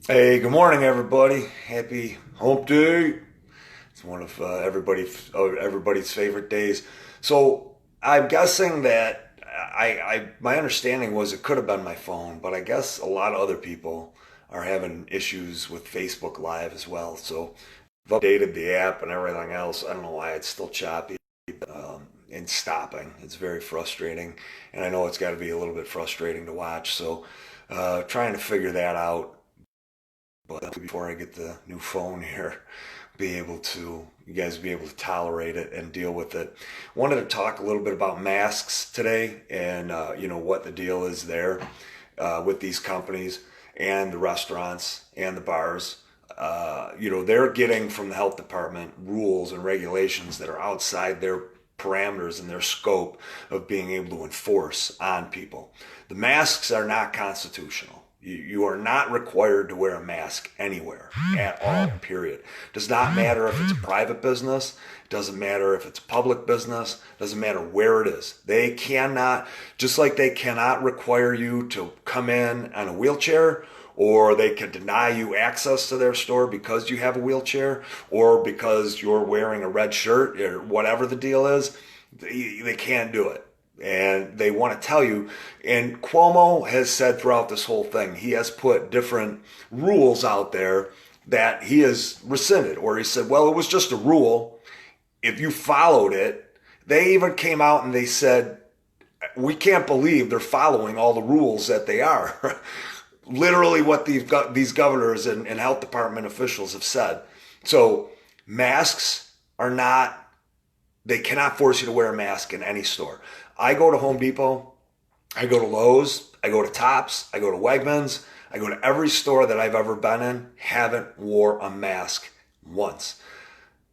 Hey, good morning, everybody. Happy Hump Day. It's one of everybody's favorite days. So I'm guessing that my understanding was it could have been my phone, but I guess a lot of other people are having issues with Facebook Live as well. So I've updated the app and everything else. I don't know why it's still choppy and stopping. It's very frustrating, and I know it's got to be a little bit frustrating to watch. So trying to figure that out, but before I get the new phone here, you guys be able to tolerate it and deal with it. Wanted to talk a little bit about masks today and, what the deal is there with these companies and the restaurants and the bars. They're getting from the health department rules and regulations that are outside their parameters and their scope of being able to enforce on people. The masks are not constitutional. You are not required to wear a mask anywhere at all, period. Does not matter if it's a private business. Doesn't matter if it's a public business. Doesn't matter where it is. They cannot, just like they cannot require you to come in on a wheelchair, or they can deny you access to their store because you have a wheelchair or because you're wearing a red shirt or whatever the deal is. They can't do it. And they want to tell you, and Cuomo has said throughout this whole thing, he has put different rules out there that he has rescinded, or he said, well, it was just a rule. If you followed it, they even came out and they said, we can't believe they're following all the rules that they are. Literally what these governors and health department officials have said. So masks are not, they cannot force you to wear a mask in any store. I go to Home Depot, I go to Lowe's, I go to Tops, I go to Wegmans, I go to every store that I've ever been in, haven't wore a mask once.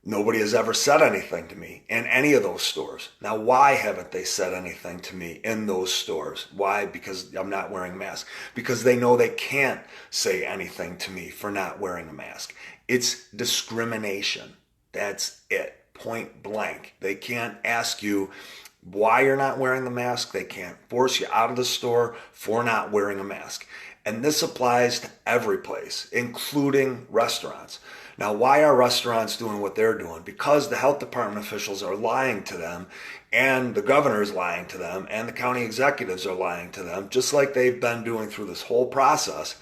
Nobody has ever said anything to me in any of those stores. Now, why haven't they said anything to me in those stores? Why? Because I'm not wearing a mask. Because they know they can't say anything to me for not wearing a mask. It's discrimination. That's it. Point blank. They can't ask you why you're not wearing the mask. They can't force you out of the store for not wearing a mask. And this applies to every place, including restaurants. Now, why are restaurants doing what they're doing? Because the health department officials are lying to them, and the governor is lying to them, and the county executives are lying to them, just like they've been doing through this whole process,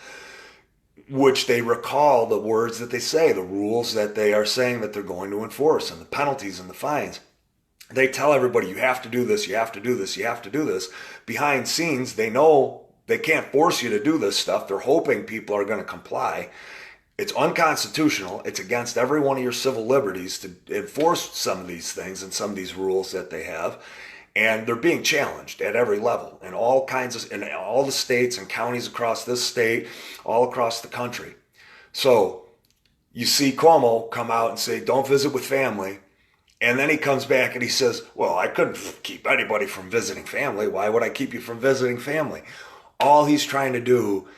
which they recall the words that they say, the rules that they are saying that they're going to enforce, and the penalties and the fines. They tell everybody, you have to do this, you have to do this, you have to do this. Behind scenes, they know they can't force you to do this stuff. They're hoping people are going to comply. It's unconstitutional. It's against every one of your civil liberties to enforce some of these things and some of these rules that they have. And they're being challenged at every level in in all the states and counties across this state, all across the country. So you see Cuomo come out and say, don't visit with family. And then he comes back and he says, well, I couldn't keep anybody from visiting family. Why would I keep you from visiting family? All he's trying to do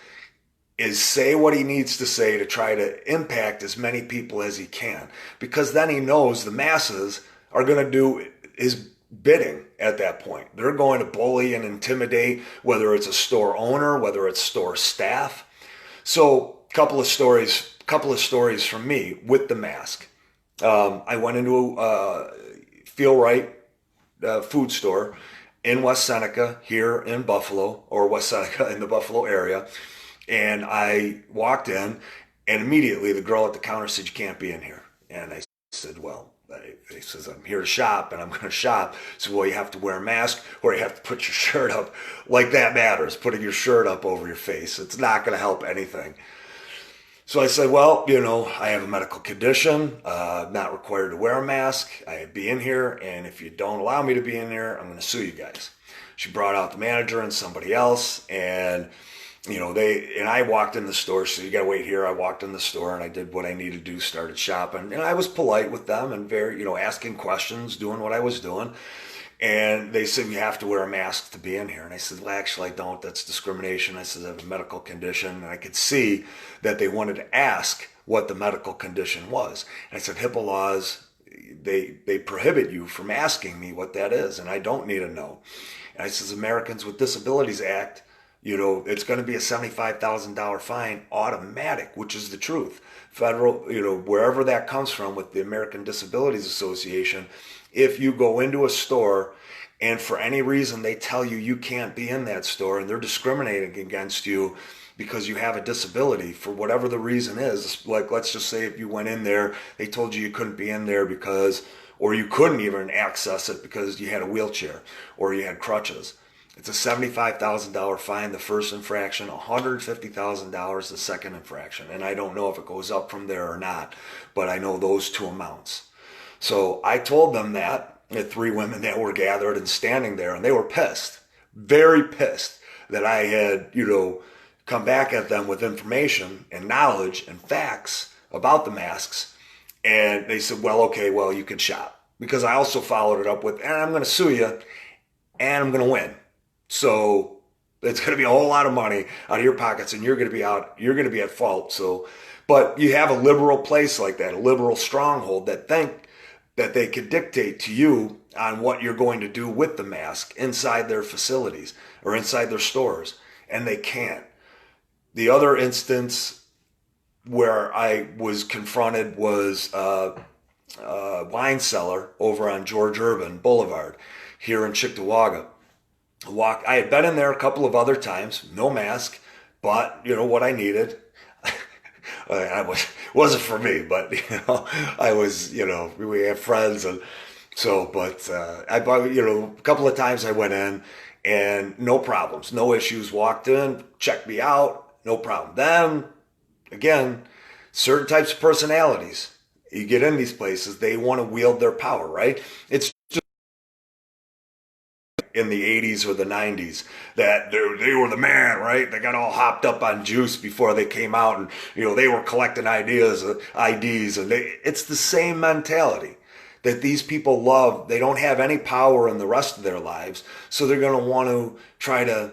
is say what he needs to say to try to impact as many people as he can. Because then he knows the masses are going to do his bidding at that point. They're going to bully and intimidate, whether it's a store owner, whether it's store staff. So a couple of stories from me with the mask. I went into a Feel Right food store in West Seneca here in Buffalo, or West Seneca in the Buffalo area. And I walked in, and immediately the girl at the counter said, you can't be in here. And I said, well, he says, I'm here to shop and I'm going to shop. So, well, you have to wear a mask or you have to put your shirt up. Like that matters, putting your shirt up over your face. It's not going to help anything. So I said, well, I have a medical condition. I'm not required to wear a mask. I be in here, and if you don't allow me to be in here, I'm going to sue you guys. She brought out the manager and somebody else, and I walked in the store. So you got to wait here. I walked in the store and I did what I needed to do, started shopping, and I was polite with them and very, asking questions, doing what I was doing. And they said, you have to wear a mask to be in here. And I said, well, actually, I don't. That's discrimination. I said, I have a medical condition. And I could see that they wanted to ask what the medical condition was. And I said, HIPAA laws, they prohibit you from asking me what that is. And I don't need to know. And I says, Americans with Disabilities Act, It's going to be a $75,000 fine automatic, which is the truth. Federal, wherever that comes from with the American Disabilities Association, if you go into a store and for any reason they tell you you can't be in that store and they're discriminating against you because you have a disability for whatever the reason is, like let's just say if you went in there, they told you couldn't be in there or you couldn't even access it because you had a wheelchair or you had crutches. It's a $75,000 fine, the first infraction, $150,000 the second infraction. And I don't know if it goes up from there or not, but I know those two amounts. So I told them that, the three women that were gathered and standing there, and they were pissed, very pissed that I had, come back at them with information and knowledge and facts about the masks. And they said, well, okay, well, you can shop. Because I also followed it up with, and I'm going to sue you, and I'm going to win. So it's going to be a whole lot of money out of your pockets, and you're going to be at fault. So, but you have a liberal place like that, a liberal stronghold that think that they could dictate to you on what you're going to do with the mask inside their facilities or inside their stores, and they can't. The other instance where I was confronted was a wine cellar over on George Urban Boulevard here in Cheektowaga. I had been in there a couple of other times, no mask, but what I needed. Wasn't for me, but I was, we have friends, and so, but I bought, a couple of times I went in and no problems, no issues. Walked in, checked me out, no problem. Then again, certain types of personalities, you get in these places, they want to wield their power, right? It's in the 80s or the 90s that they were the man, right? They got all hopped up on juice before they came out, and they were collecting IDs, and it's the same mentality that these people love. They don't have any power in the rest of their lives, so they're going to want to try to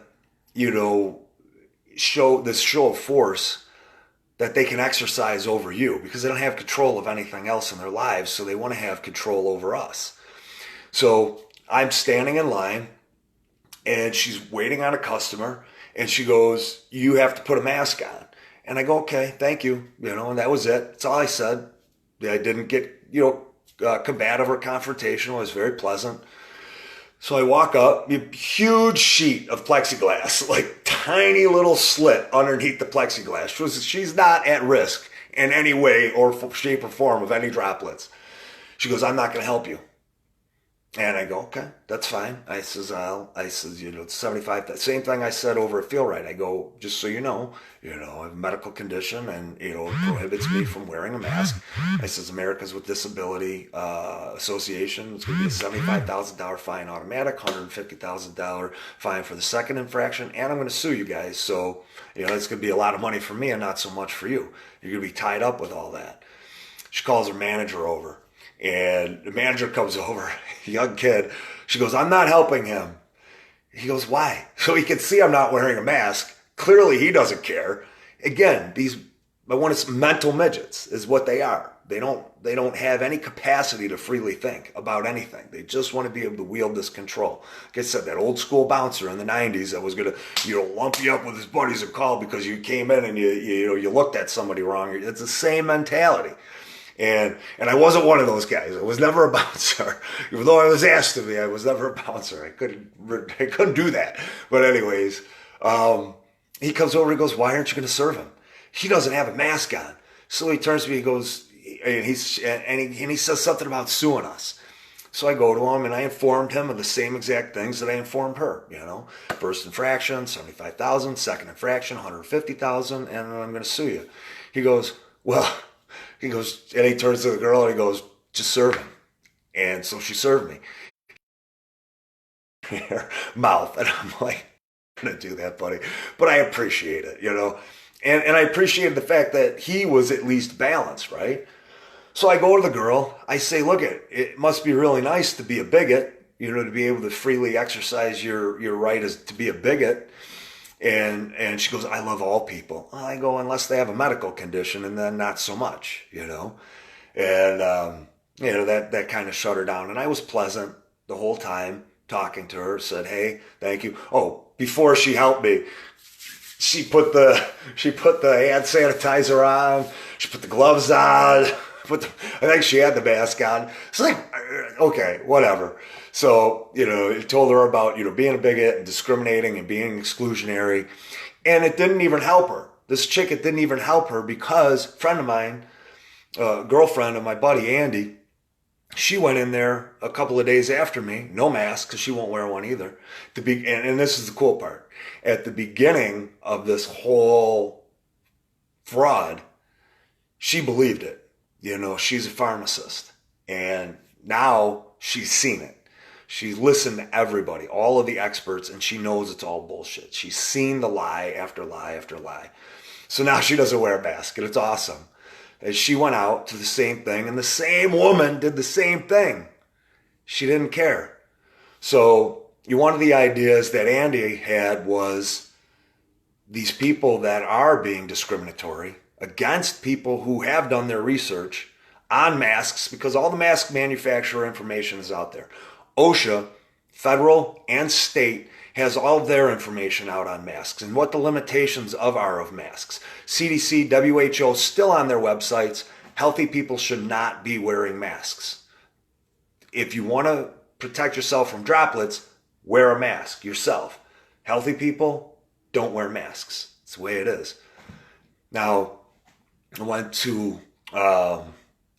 show of force that they can exercise over you because they don't have control of anything else in their lives, so they want to have control over us. So I'm standing in line, and she's waiting on a customer, and she goes, you have to put a mask on. And I go, okay, thank you. And that was it. That's all I said. I didn't get, combative or confrontational. It was very pleasant. So I walk up, a huge sheet of plexiglass, like tiny little slit underneath the plexiglass. She's not at risk in any way or shape or form of any droplets. She goes, I'm not going to help you. And I go, okay, that's fine. I says, it's 75. That same thing I said over at Feel Right. I go, just so you know, I have a medical condition, and it prohibits me from wearing a mask. I says, Americans with Disability Association, it's going to be a $75,000 fine automatic, $150,000 fine for the second infraction, and I'm going to sue you guys. So it's going to be a lot of money for me and not so much for you. You're going to be tied up with all that. She calls her manager over. And the manager comes over, young kid. She goes, I'm not helping him. He goes, why? So he can see I'm not wearing a mask. Clearly he doesn't care. Again, it's mental midgets is what they are. They don't have any capacity to freely think about anything. They just want to be able to wield this control. Like I said, that old school bouncer in the 90s that was going to, lump you up with his buddies and call because you came in and you looked at somebody wrong. It's the same mentality. And I wasn't one of those guys. I was never a bouncer. Even though I was asked to be, I was never a bouncer. I couldn't do that. But anyways, he comes over and goes, why aren't you going to serve him? He doesn't have a mask on. So he turns to me and goes, and he says something about suing us. So I go to him and I informed him of the same exact things that I informed her. First infraction, $75,000, second infraction, $150,000, and I'm going to sue you. He goes, well. He goes, and he turns to the girl and he goes, just serve him. And so she served me. Her mouth. And I'm like, I'm going to do that, buddy. But I appreciate it, And I appreciated the fact that he was at least balanced, right? So I go to the girl. I say, look, it must be really nice to be a bigot, to be able to freely exercise your right as to be a bigot. And she goes, I love all people. I go, unless they have a medical condition, and then not so much, And, that kind of shut her down. And I was pleasant the whole time talking to her, said, hey, thank you. Oh, before she helped me, she put the hand sanitizer on. She put the gloves on. I think she had the mask on. It's like, okay, whatever. So, it told her about, being a bigot and discriminating and being exclusionary. And it didn't even help her. This chick, it didn't even help her because a friend of mine, girlfriend of my buddy, Andy, she went in there a couple of days after me, no mask, because she won't wear one either. And this is the cool part. At the beginning of this whole fraud, she believed it. She's a pharmacist. And now she's seen it. She's listened to everybody, all of the experts, and she knows it's all bullshit. She's seen the lie after lie after lie. So now she doesn't wear a mask, and it's awesome. And she went out to the same thing, and the same woman did the same thing. She didn't care. So one of the ideas that Andy had was these people that are being discriminatory against people who have done their research on masks, because all the mask manufacturer information is out there. OSHA, federal and state, has all of their information out on masks and what the limitations are of masks. CDC, WHO, still on their websites. Healthy people should not be wearing masks. If you want to protect yourself from droplets, wear a mask yourself. Healthy people don't wear masks. It's the way it is. Now, I went to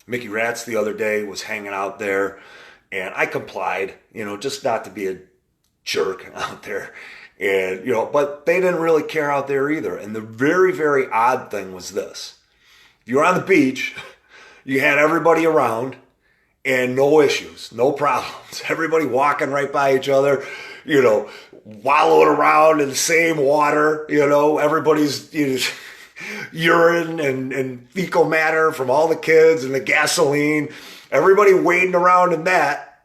Mickey Ratz the other day, was hanging out there, and I complied, just not to be a jerk out there. And, but they didn't really care out there either. And the very, very odd thing was this. If you were on the beach, you had everybody around and no issues, no problems. Everybody walking right by each other, wallowing around in the same water, everybody's urine and fecal matter from all the kids and the gasoline. Everybody wading around in that.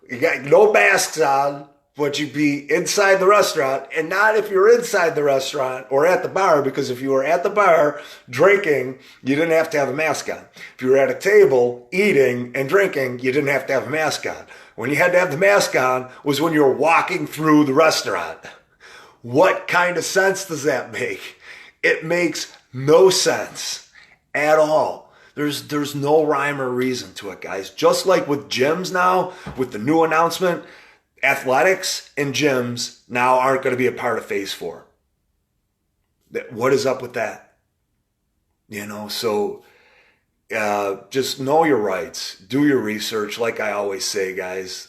You got no masks on, but you'd be inside the restaurant, and not if you're inside the restaurant or at the bar, because if you were at the bar drinking, you didn't have to have a mask on. If you were at a table eating and drinking, you didn't have to have a mask on. When you had to have the mask on was when you were walking through the restaurant. What kind of sense does that make? It makes no sense at all. There's no rhyme or reason to it, guys. Just like with gyms now, with the new announcement, athletics and gyms now aren't going to be a part of Phase 4. What is up with that? So just know your rights. Do your research. Like I always say, guys,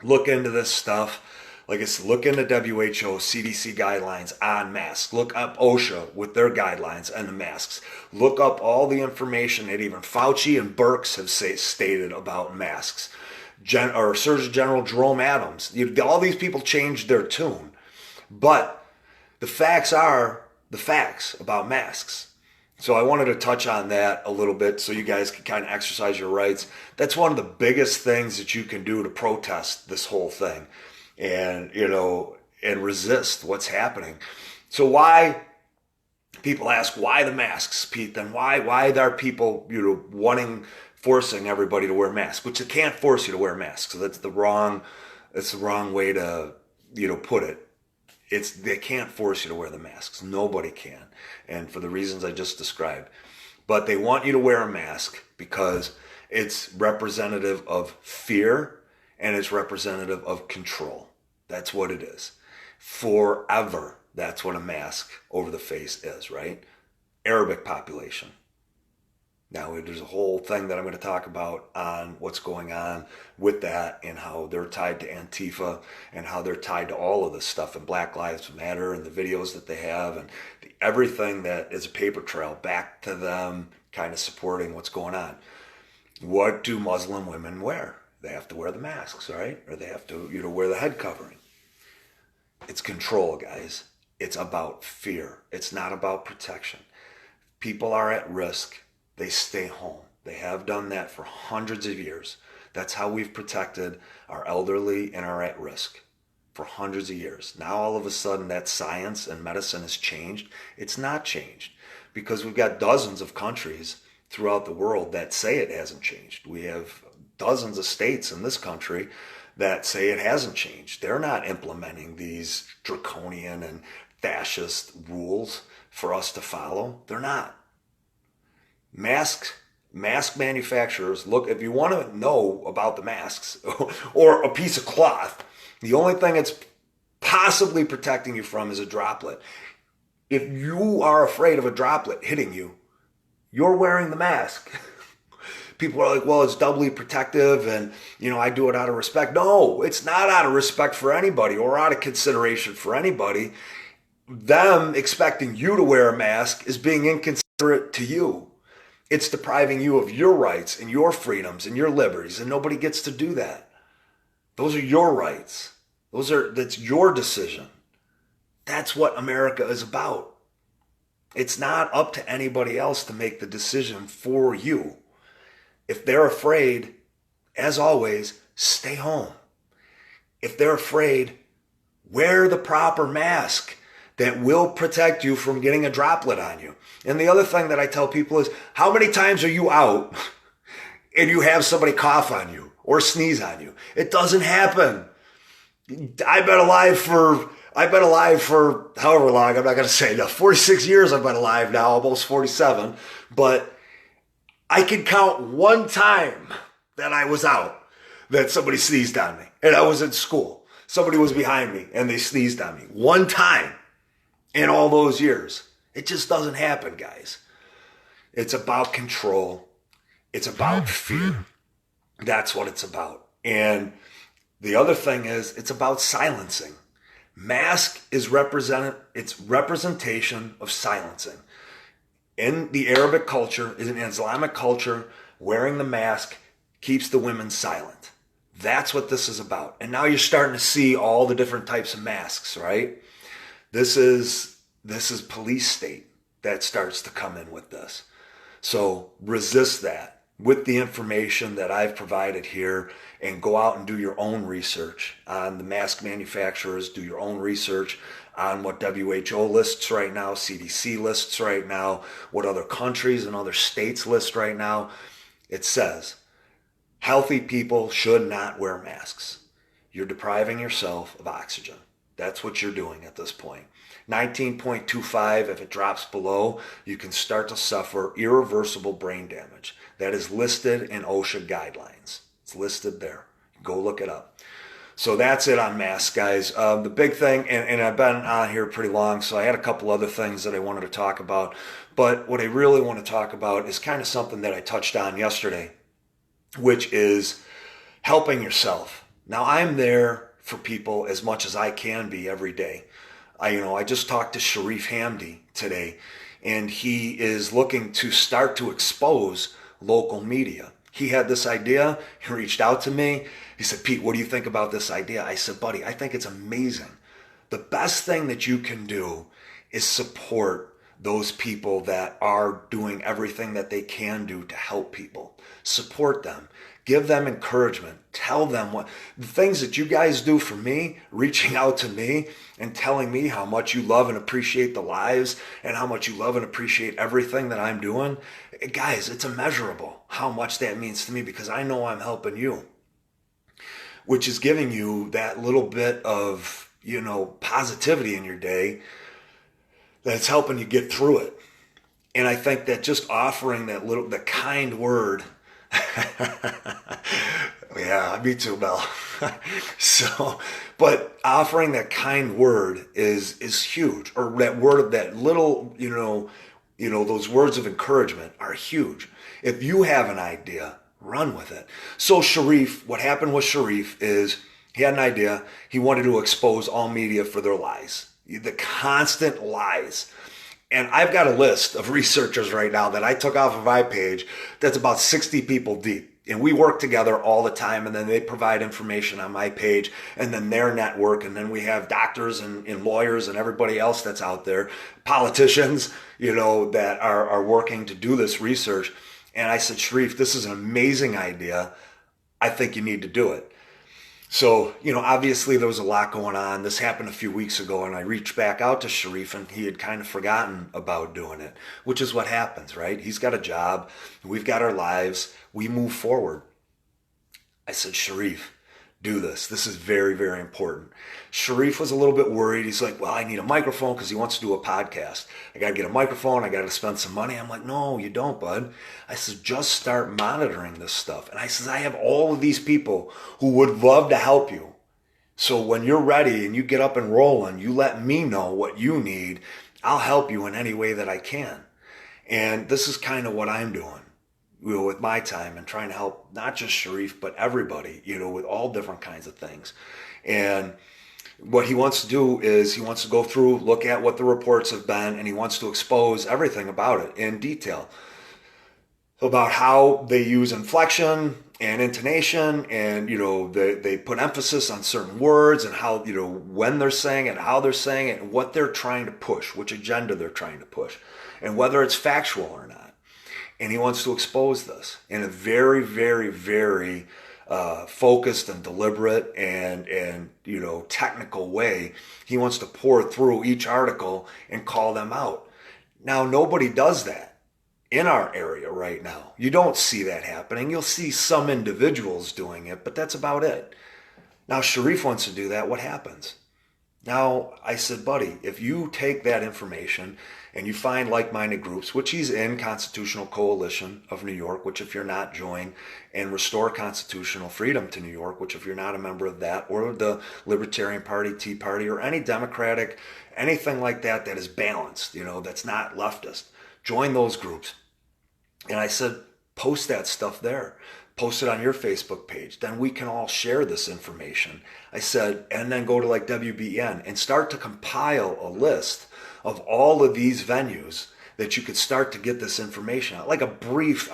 look into this stuff. Like I said, look into WHO, CDC guidelines on masks. Look up OSHA with their guidelines on the masks. Look up all the information that even Fauci and Birx have stated about masks. Surgeon General Jerome Adams. All these people changed their tune. But the facts are the facts about masks. So I wanted to touch on that a little bit so you guys can kind of exercise your rights. That's one of the biggest things that you can do to protest this whole thing. And, and resist what's happening. So why, people ask, why the masks, Pete? Then why are people, forcing everybody to wear masks? Which they can't force you to wear masks. So that's the wrong way to, put it. They can't force you to wear the masks. Nobody can. And for the reasons I just described. But they want you to wear a mask because it's representative of fear and it's representative of control. That's what it is. Forever, that's what a mask over the face is, right? Arabic population. Now, there's a whole thing that I'm going to talk about on what's going on with that and how they're tied to Antifa and how they're tied to all of this stuff and Black Lives Matter and the videos that they have and everything that is a paper trail back to them kind of supporting what's going on. What do Muslim women wear? They have to wear the masks, right? Or they have to, wear the head covering. It's control, guys. It's about fear. It's not about protection. People are at risk. They stay home. They have done that for hundreds of years. That's how we've protected our elderly and our at risk for hundreds of years. Now, all of a sudden, that science and medicine has changed. It's not changed because we've got dozens of countries throughout the world that say it hasn't changed. We have dozens of states in this country that say it hasn't changed. They're not implementing these draconian and fascist rules for us to follow. They're not. Mask manufacturers, look, if you want to know about the masks or a piece of cloth, the only thing it's possibly protecting you from is a droplet. If you are afraid of a droplet hitting you, you're wearing the mask. People are like, well, it's doubly protective and, I do it out of respect. No, it's not out of respect for anybody or out of consideration for anybody. Them expecting you to wear a mask is being inconsiderate to you. It's depriving you of your rights and your freedoms and your liberties, and nobody gets to do that. Those are your rights. That's your decision. That's what America is about. It's not up to anybody else to make the decision for you. If they're afraid, as always, stay home. If they're afraid, wear the proper mask that will protect you from getting a droplet on you. And the other thing that I tell people is, how many times are you out and you have somebody cough on you or sneeze on you? It doesn't happen. I've been alive for however long, I'm not going to say now, 46 years I've been alive now, almost 47, but I can count one time that I was out that somebody sneezed on me and I was in school. Somebody was behind me and they sneezed on me. One time in all those years. It just doesn't happen, guys. It's about control. It's about fear. That's what it's about. And the other thing is, it's about silencing. Mask is it's representation of silencing. In the Arabic culture, in Islamic culture, wearing the mask keeps the women silent. That's what this is about. And now you're starting to see all the different types of masks, right? This is police state that starts to come in with this. So resist that with the information that I've provided here and go out and do your own research on the mask manufacturers, do your own research on what WHO lists right now, CDC lists right now, what other countries and other states list right now. It says healthy people should not wear masks. You're depriving yourself of oxygen. That's what you're doing at this point. 19.25, if it drops below, you can start to suffer irreversible brain damage. That is listed in OSHA guidelines. It's listed there. Go look it up. So that's it on masks, guys. The big thing, and I've been on here pretty long, so I had a couple other things that I wanted to talk about. But what I really want to talk about is kind of something that I touched on yesterday, which is helping yourself. Now, I'm there for people as much as I can be every day. I just talked to Sharif Hamdi today, and he is looking to start to expose local media. He had this idea. He reached out to me. He said, Pete, what do you think about this idea? I said, buddy, I think it's amazing. The best thing that you can do is support those people that are doing everything that they can do to help people. Support them. Give them encouragement. Tell them what the things that you guys do for me, reaching out to me and telling me how much you love and appreciate the lives and how much you love and appreciate everything that I'm doing. Guys, it's immeasurable how much that means to me because I know I'm helping you, which is giving you that little bit of, positivity in your day that's helping you get through it. And I think that just offering the kind word. Yeah, me too, Mel. But offering that kind word is huge, or that word, that little, those words of encouragement are huge. If you have an idea, run with it. So Sharif, what happened with Sharif is he had an idea. He wanted to expose all media for their lies, the constant lies. And I've got a list of researchers right now that I took off of my page that's about 60 people deep. And we work together all the time, and then they provide information on my page and then their network. And then we have doctors and lawyers and everybody else that's out there, politicians, that are working to do this research. And I said, Sharif, this is an amazing idea. I think you need to do it. So, obviously there was a lot going on. This happened a few weeks ago, and I reached back out to Sharif, and he had kind of forgotten about doing it, which is what happens, right? He's got a job. We've got our lives. We move forward. I said, Sharif, do this. This is very, very important. Sharif was a little bit worried. He's like, well, I need a microphone because he wants to do a podcast. I got to get a microphone. I got to spend some money. I'm like, no, you don't, bud. I said, just start monitoring this stuff. And I says, I have all of these people who would love to help you. So when you're ready and you get up and rolling, you let me know what you need. I'll help you in any way that I can. And this is kind of what I'm doing, with my time and trying to help not just Sharif, but everybody, with all different kinds of things. And what he wants to do is he wants to go through, look at what the reports have been, and he wants to expose everything about it in detail, about how they use inflection and intonation, and they put emphasis on certain words, and how, when they're saying it, how they're saying it, and what they're trying to push, which agenda they're trying to push, and whether it's factual or not. And he wants to expose this in a very, very, very focused and deliberate and technical way. He wants to pour through each article and call them out. Now, nobody does that in our area right now. You don't see that happening. You'll see some individuals doing it, but that's about it. Now, Sharif wants to do that. What happens? Now, I said, buddy, if you take that information and you find like-minded groups, which he's in Constitutional Coalition of New York, which if you're not, join, and Restore Constitutional Freedom to New York, which if you're not a member of that, or the Libertarian Party, Tea Party, or any Democratic, anything like that that is balanced, that's not leftist, join those groups. And I said, post that stuff there. Post it on your Facebook page. Then we can all share this information. I said, and then go to like WBEN and start to compile a list of all of these venues that you could start to get this information out. Like a brief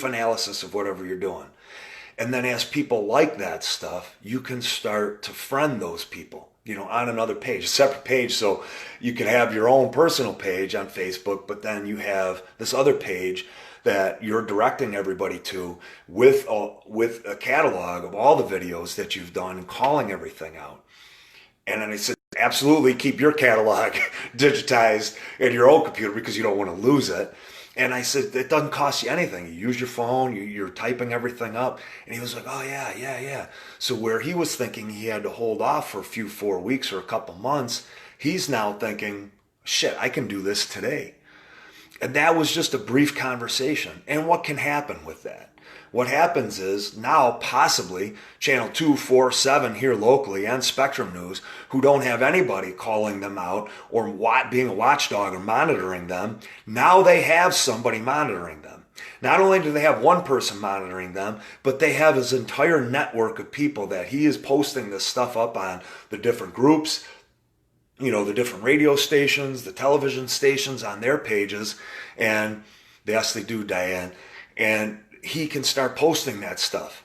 analysis of whatever you're doing. And then as people like that stuff, you can start to friend those people, on another page, a separate page. So you can have your own personal page on Facebook, but then you have this other page that you're directing everybody to with a catalog of all the videos that you've done and calling everything out. And then I said, absolutely keep your catalog digitized in your own computer because you don't want to lose it. And I said, it doesn't cost you anything. You use your phone, you're typing everything up. And he was like, oh, yeah. So where he was thinking he had to hold off for 4 weeks or a couple months, he's now thinking, shit, I can do this today. And that was just a brief conversation. And what can happen with that? What happens is now possibly Channel 247 here locally and Spectrum News, who don't have anybody calling them out or being a watchdog or monitoring them, now they have somebody monitoring them. Not only do they have one person monitoring them, but they have his entire network of people that he is posting this stuff up on, the different groups, the different radio stations, the television stations on their pages. And yes, they do, Diane. And he can start posting that stuff.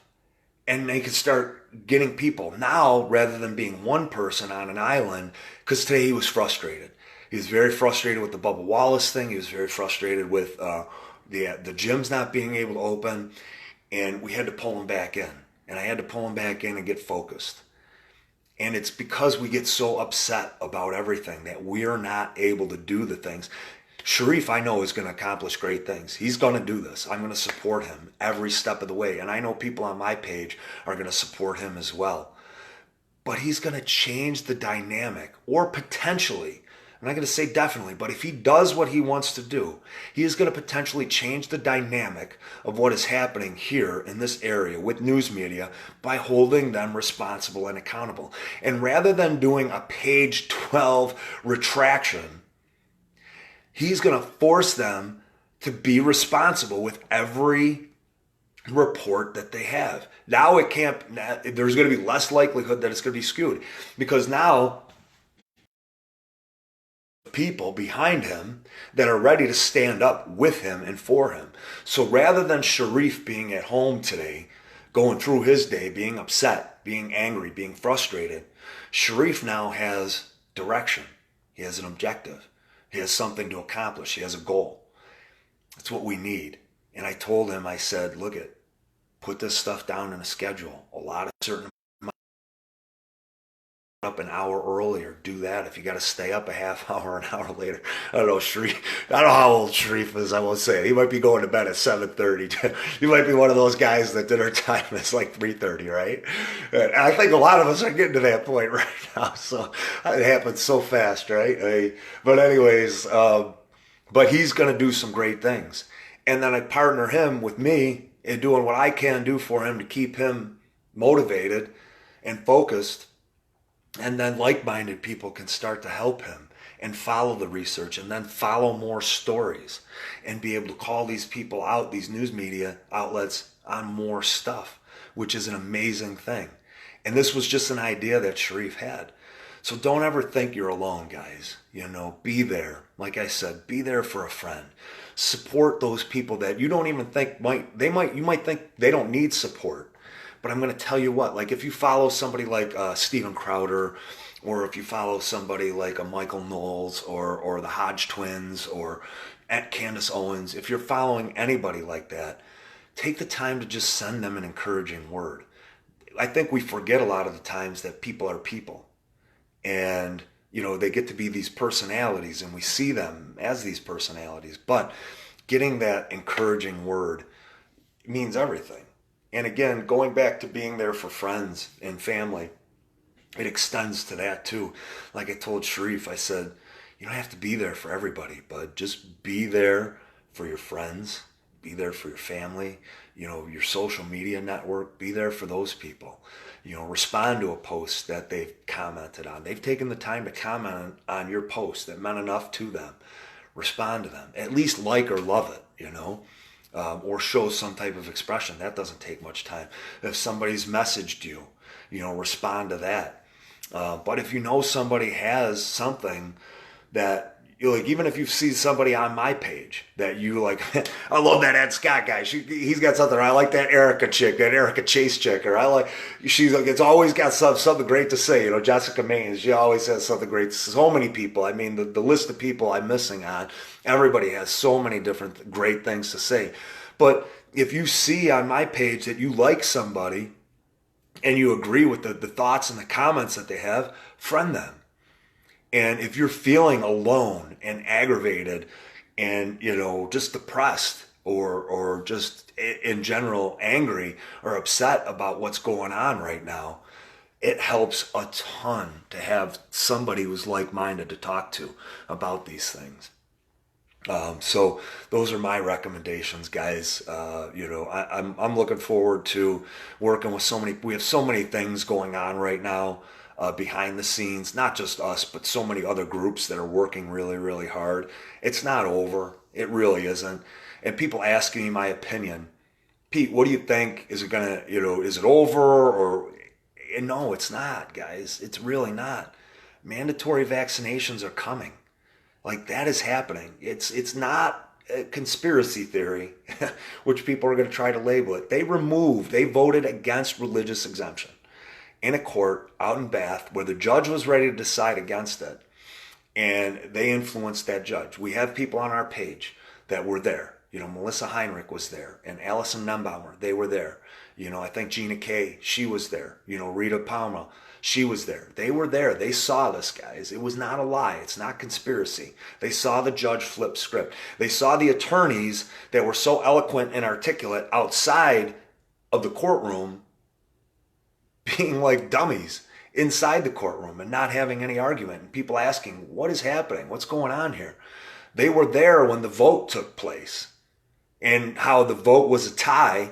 And they can start getting people now, rather than being one person on an island, because today he was frustrated. He was very frustrated with the Bubba Wallace thing. He was very frustrated with the gyms not being able to open. And we had to pull him back in. And I had to pull him back in and get focused. And it's because we get so upset about everything that we're not able to do the things. Sharif, I know, is going to accomplish great things. He's going to do this. I'm going to support him every step of the way. And I know people on my page are going to support him as well. But he's going to change the dynamic, or potentially, I'm not going to say definitely, but if he does what he wants to do, he is going to potentially change the dynamic of what is happening here in this area with news media by holding them responsible and accountable. And rather than doing a page 12 retraction, he's going to force them to be responsible with every report that they have. Now there's going to be less likelihood that it's going to be skewed, because now people behind him that are ready to stand up with him and for him. So rather than Sharif being at home today, going through his day, being upset, being angry, being frustrated, Sharif now has direction. He has an objective. He has something to accomplish. He has a goal. That's what we need. And I told him, I said, look put this stuff down in a schedule. A lot of certain up an hour earlier, do that. If you got to stay up a half hour, an hour later, I don't know, Sharif. I don't know how old Sharif is. I won't say it. He might be going to bed at 7:30. He might be one of those guys that dinner time is like 3:30, right? And I think a lot of us are getting to that point right now. So it happens so fast, right? But anyways, but he's going to do some great things, and then I partner him with me in doing what I can do for him to keep him motivated and focused. And then like-minded people can start to help him and follow the research and then follow more stories and be able to call these people out, these news media outlets, on more stuff, which is an amazing thing. And this was just an idea that Sharif had. So don't ever think you're alone, guys. Be there. Like I said, be there for a friend. Support those people that you don't even think you might think they don't need support. But I'm going to tell you what, like if you follow somebody like Steven Crowder, or if you follow somebody like a Michael Knowles or the Hodge twins or Aunt Candace Owens, if you're following anybody like that, take the time to just send them an encouraging word. I think we forget a lot of the times that people are people. And, they get to be these personalities and we see them as these personalities. But getting that encouraging word means everything. And again, going back to being there for friends and family, it extends to that too. Like I told Sharif, I said, you don't have to be there for everybody, but just be there for your friends, be there for your family, your social media network, be there for those people. Respond to a post that they've commented on. They've taken the time to comment on your post that meant enough to them. Respond to them. At least like or love it, or show some type of expression. That doesn't take much time. If somebody's messaged you, respond to that. But if somebody has something that like, even if you see somebody on my page that you like, I love that Ed Scott guy. He's got something. I like that Erica chick, that Erica Chase chick. Or she's like, it's always got something great to say. Jessica Maines, she always has something great. So many people. I mean, the list of people I'm missing on, everybody has so many different great things to say. But if you see on my page that you like somebody and you agree with the thoughts and the comments that they have, friend them. And if you're feeling alone and aggravated and, just depressed or just in general angry or upset about what's going on right now, it helps a ton to have somebody who's like-minded to talk to about these things. So those are my recommendations, guys. I'm looking forward to working with we have so many things going on right now. Behind the scenes, not just us, but so many other groups that are working really, really hard. It's not over. It really isn't. And people asking me my opinion. Pete, what do you think? Is it is it over? Or no, it's not, guys. It's really not. Mandatory vaccinations are coming. Like, that is happening. It's not a conspiracy theory, which people are going to try to label it. They voted against religious exemption in a court out in Bath where the judge was ready to decide against it, and they influenced that judge. We have people on our page that were there. Melissa Heinrich was there, and Allison Nembaumer, they were there. I think Gina Kay, she was there. Rita Palma, she was there. They were there. They saw this, guys. It was not a lie. It's not conspiracy. They saw the judge flip script. They saw the attorneys that were so eloquent and articulate outside of the courtroom being like dummies inside the courtroom and not having any argument, and people asking, what is happening? What's going on here? They were there when the vote took place and how the vote was a tie,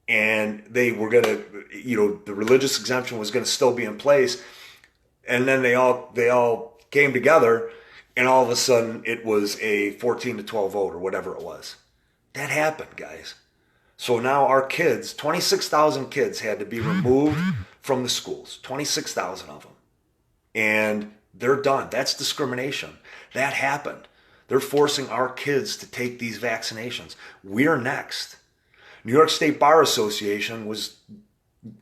and they were going to, the religious exemption was going to still be in place. And then they all came together, and all of a sudden it was a 14-12 vote or whatever it was. That happened, guys. So now our kids, 26,000 kids had to be removed from the schools, 26,000 of them. And they're done. That's discrimination. That happened. They're forcing our kids to take these vaccinations. We're next. New York State Bar Association was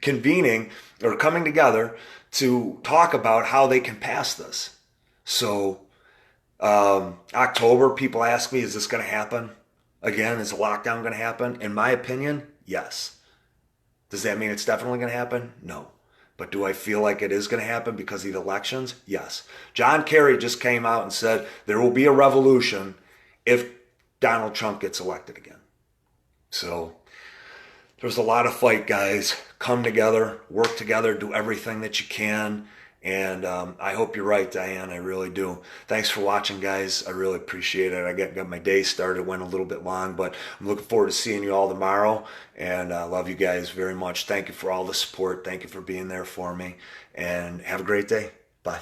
convening or coming together to talk about how they can pass this. So October, people ask me, is this going to happen? Again, is the lockdown going to happen? In my opinion, yes. Does that mean it's definitely going to happen? No. But do I feel like it is going to happen because of the elections? Yes. John Kerry just came out and said there will be a revolution if Donald Trump gets elected again. So there's a lot of fight, guys. Come together, work together, do everything that you can. And I hope you're right, Diane. I really do. Thanks for watching, guys. I really appreciate it. I got my day started. Went a little bit long, but I'm looking forward to seeing you all tomorrow. And I love you guys very much. Thank you for all the support. Thank you for being there for me. And have a great day. Bye.